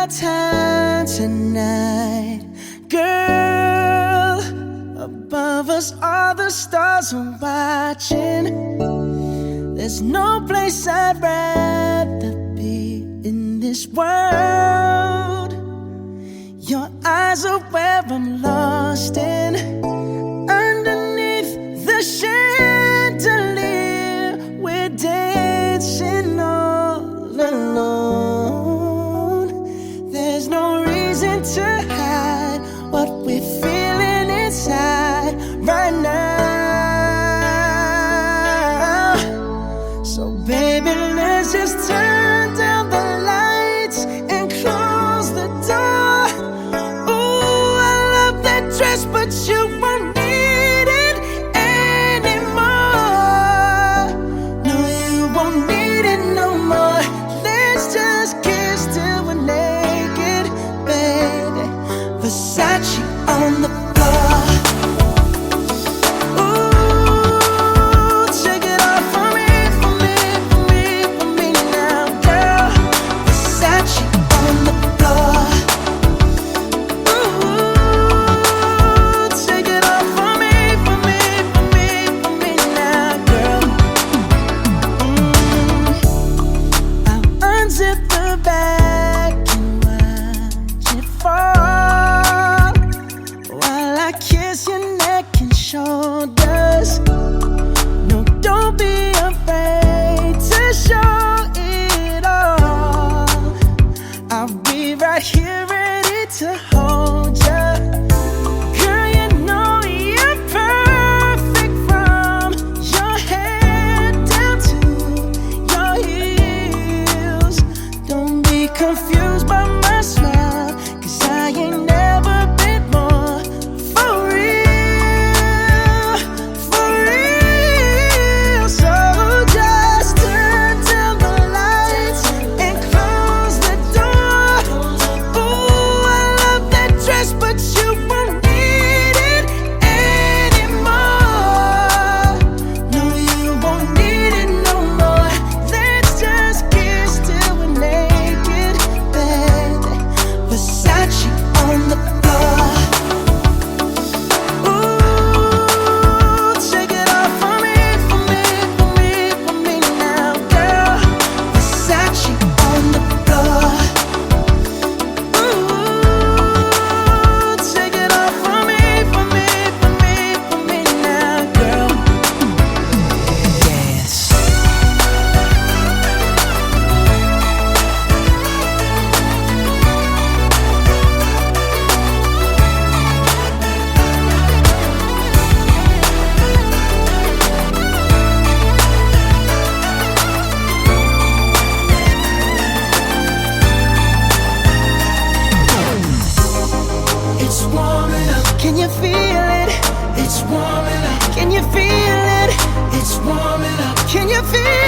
time tonight, girl. Above us, all the stars are watching. There's no place I'd rather be in this world. Your eyes are where I'm lost in. Underneath the chandelier, we're dancing all alone. There's no reason to hide what we're feeling inside right now. So baby, let's just turn down the lights and close the door. Ooh, I love that dress, but you won't need it anymore. No, you won't need it no more. Let's just kiss till we're naked, baby. Versace on the floor. Ooh, take it off for me, for me, for me, for me now, girl. Versace on the floor. Ooh, take it off for me, for me, for me, for me now, girl. I'll unzip the bag and watch it fall while I kiss your neck and shoulders. No, don't be afraid to show it all. I'll be right here ready to hold ya. Girl, you know you're perfect from your head down to your heels. Don't be confused by my smile, 'cause I ain't never been more for real, for real. So just turn down the lights and close the door. Ooh, I love that dress, but you won't need it anymore. No, you won't need it no more. Let's just kiss till we're naked, baby. Versace on the floor. Ooh, take it off for me, for me, for me, for me now, girl. Versace on the floor. Ooh, take it off for me, for me, for me, for me now, girl. Yes. It's warming up. Can you feel it? It's warming up. Can you feel it? It's warming up. Can you feel